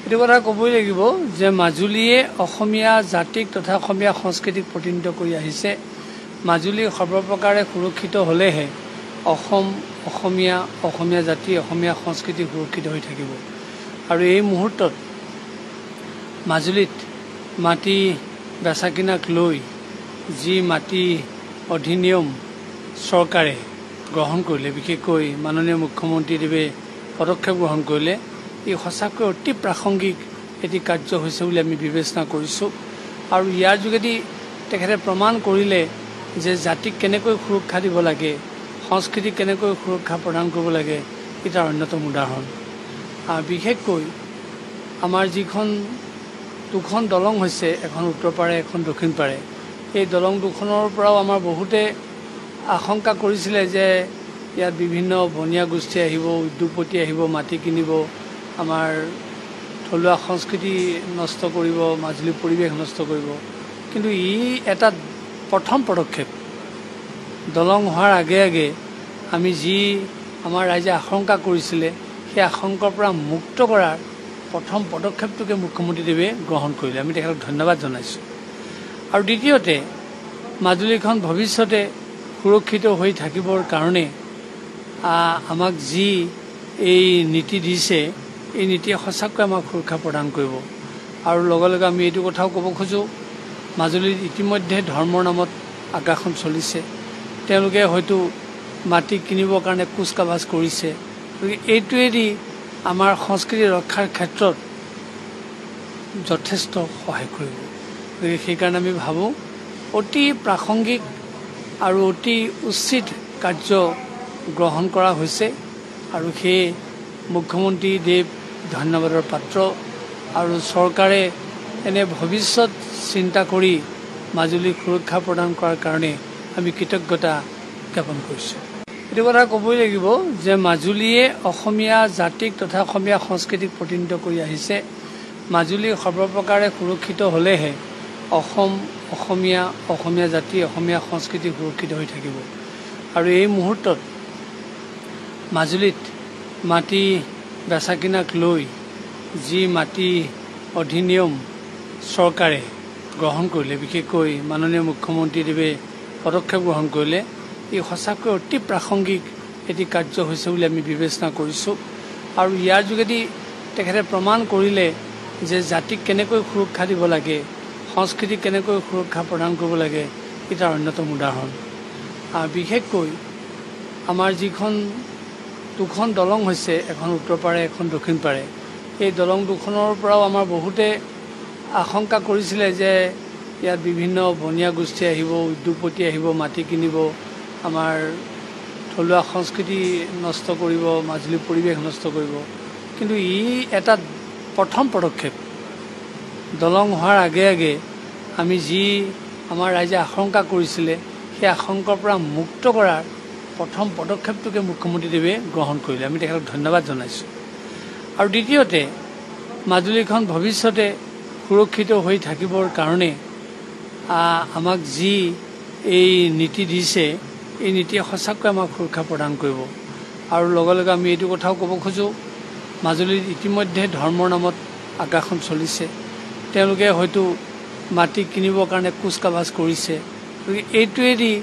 এইটো কথা ক'বই লাগিব যে মাজুলীয়ে অসমীয়া জাতিক তথা অসমীয়া সংস্কৃতিক প্ৰতিনিধিত্ব কৰি আহিছে। মাজুলী সৰ্বপ্ৰকাৰে সুৰক্ষিত হ'লেহে অসমীয়া জাতি অসমীয়া সংস্কৃতি সুৰক্ষিত হৈ থাকিব। আৰু এই মুহূৰ্তত মাজুলীত মাটি বেচা কিনাক লৈ যি মাটি অধিনিয়ম চৰকাৰে গ্ৰহণ কৰিলে, বিশেষকৈ মাননীয় মুখ্যমন্ত্ৰীদেৱে পদক্ষেপ গ্ৰহণ কৰিলে, এই সঁচাকৈ অতি প্ৰাসংগিক এটি কাৰ্য হৈছে বুলি আমি বিবেচনা কৰিছোঁ। আৰু ইয়াৰ যোগেদি তেখেতে প্ৰমাণ কৰিলে যে জাতিক কেনেকৈ সুৰক্ষা দিব লাগে, সংস্কৃতিক কেনেকৈ সুৰক্ষা প্ৰদান কৰিব লাগে, এটাৰ অন্যতম উদাহৰণ। বিশেষকৈ আমাৰ দুখন দলং হৈছে, এখন উত্তৰ পাৰে এখন দক্ষিণ পাৰে। এই দলং দুখনৰ পৰাও আমাৰ বহুতে আশংকা কৰিছিলে যে ইয়াত বিভিন্ন বনীয়া গোষ্ঠী আহিব, উদ্যোগপতি আহিব, মাটি কিনিব, আমাৰ থলুৱা সংস্কৃতি নষ্ট কৰিব, মাজুলীৰ পৰিৱেশ নষ্ট কৰিব। কিন্তু ই এটা প্ৰথম পদক্ষেপ। দলং হোৱাৰ আগে আগে আমি যি আমাৰ ৰাইজে আশংকা কৰিছিলে, সেই আশংকাৰ পৰা মুক্ত কৰাৰ প্ৰথম পদক্ষেপটোকে মুখ্যমন্ত্ৰীদেৱে গ্ৰহণ কৰিলে। আমি তেখেতক ধন্যবাদ জনাইছোঁ। আৰু দ্বিতীয়তে, মাজুলীখন ভৱিষ্যতে সুৰক্ষিত হৈ থাকিবৰ কাৰণে আমাক যি এই নীতি দিছে, এই নীতিয়ে সঁচাকৈ আমাক সুৰক্ষা প্ৰদান কৰিব। আৰু লগে লগে আমি এইটো কথাও ক'ব খোজোঁ, মাজুলীত ইতিমধ্যে ধৰ্মৰ নামত আগ্ৰাসন চলিছে। তেওঁলোকে হয়তো মাটি কিনিবৰ কাৰণে কুচকাৱাজ কৰিছে। গতিকে এইটোৱেদি আমাৰ সংস্কৃতি ৰক্ষাৰ ক্ষেত্ৰত যথেষ্ট সহায় কৰিব। গতিকে সেইকাৰণে আমি ভাবোঁ অতি প্ৰাসংগিক আৰু অতি উচিত কাৰ্য গ্ৰহণ কৰা হৈছে। আৰু সেই মুখ্যমন্ত্ৰীদেৱ ধন্যবাদৰ পাত্ৰ। আৰু চৰকাৰে এনে ভৱিষ্যত চিন্তা কৰি মাজুলীক সুৰক্ষা প্ৰদান কৰাৰ কাৰণে আমি কৃতজ্ঞতা জ্ঞাপন কৰিছোঁ। এইটো কথা ক'বই লাগিব যে মাজুলীয়ে অসমীয়া জাতিক তথা অসমীয়া সংস্কৃতিক প্ৰতিনিধিত্ব কৰি আহিছে। মাজুলী সৰ্বপ্ৰকাৰে সুৰক্ষিত হ'লেহে অসমীয়া জাতি অসমীয়া সংস্কৃতি সুৰক্ষিত হৈ থাকিব। আৰু এই মুহূৰ্তত মাজুলীত মাটি বেচা কিনাক লৈ যি মাটি অধিনিয়ম চৰকাৰে গ্ৰহণ কৰিলে, বিশেষকৈ মাননীয় মুখ্যমন্ত্ৰীদেৱে পদক্ষেপ গ্ৰহণ কৰিলে, এই সঁচাকৈ অতি প্ৰাসংগিক এটি কাৰ্য হৈছে বুলি আমি বিবেচনা কৰিছোঁ। আৰু ইয়াৰ যোগেদি তেখেতে প্ৰমাণ কৰিলে যে জাতিক কেনেকৈ সুৰক্ষা দিব লাগে, সংস্কৃতিক কেনেকৈ সুৰক্ষা প্ৰদান কৰিব লাগে, এটাৰ অন্যতম উদাহৰণ। বিশেষকৈ আমাৰ দুখন দলং হৈছে, এখন উত্তৰ পাৰে এখন দক্ষিণ পাৰে। এই দলং দুখনৰ পৰাও আমাৰ বহুতে আশংকা কৰিছিলে যে ইয়াত বিভিন্ন বনীয়া গোষ্ঠী আহিব, উদ্যোগপতি আহিব, মাটি কিনিব, আমাৰ থলুৱা সংস্কৃতি নষ্ট কৰিব, মাজুলীৰ পৰিৱেশ নষ্ট কৰিব। কিন্তু ই এটা প্ৰথম পদক্ষেপ। দলং হোৱাৰ আগে আগে আমি যি আমাৰ ৰাইজে আশংকা কৰিছিলে, সেই আশংকাৰ পৰা মুক্ত কৰাৰ প্ৰথম পদক্ষেপটোকে মুখ্যমন্ত্ৰীদেৱে গ্ৰহণ কৰিলে। আমি তেখেতক ধন্যবাদ জনাইছোঁ। আৰু দ্বিতীয়তে, মাজুলীখন ভৱিষ্যতে সুৰক্ষিত হৈ থাকিবৰ কাৰণে আমাক যি এই নীতি দিছে, এই নীতিয়ে সঁচাকৈ আমাক সুৰক্ষা প্ৰদান কৰিব। আৰু লগে লগে আমি এইটো কথাও ক'ব খোজোঁ, মাজুলীত ইতিমধ্যে ধৰ্মৰ নামত আগ্ৰাসন চলিছে। তেওঁলোকে হয়তো মাটি কিনিবৰ কাৰণে কুচকাৱাজ কৰিছে। গতিকে এইটোৱেদি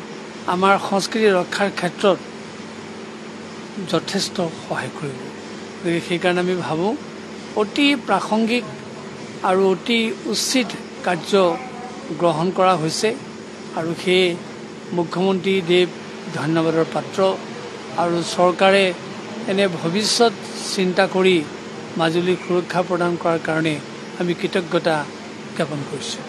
আমাৰ সংস্কৃতি ৰক্ষাৰ ক্ষেত্ৰত যথেষ্ট সহায় কৰিব। গতিকে সেইকাৰণে আমি ভাবোঁ অতি প্ৰাসংগিক আৰু অতি উচিত কাৰ্য গ্ৰহণ কৰা হৈছে। আৰু সেই মুখ্যমন্ত্ৰীদেৱ ধন্যবাদৰ পাত্ৰ। আৰু চৰকাৰে এনে ভৱিষ্যত চিন্তা কৰি মাজুলীক সুৰক্ষা প্ৰদান কৰাৰ কাৰণে আমি কৃতজ্ঞতা জ্ঞাপন কৰিছোঁ।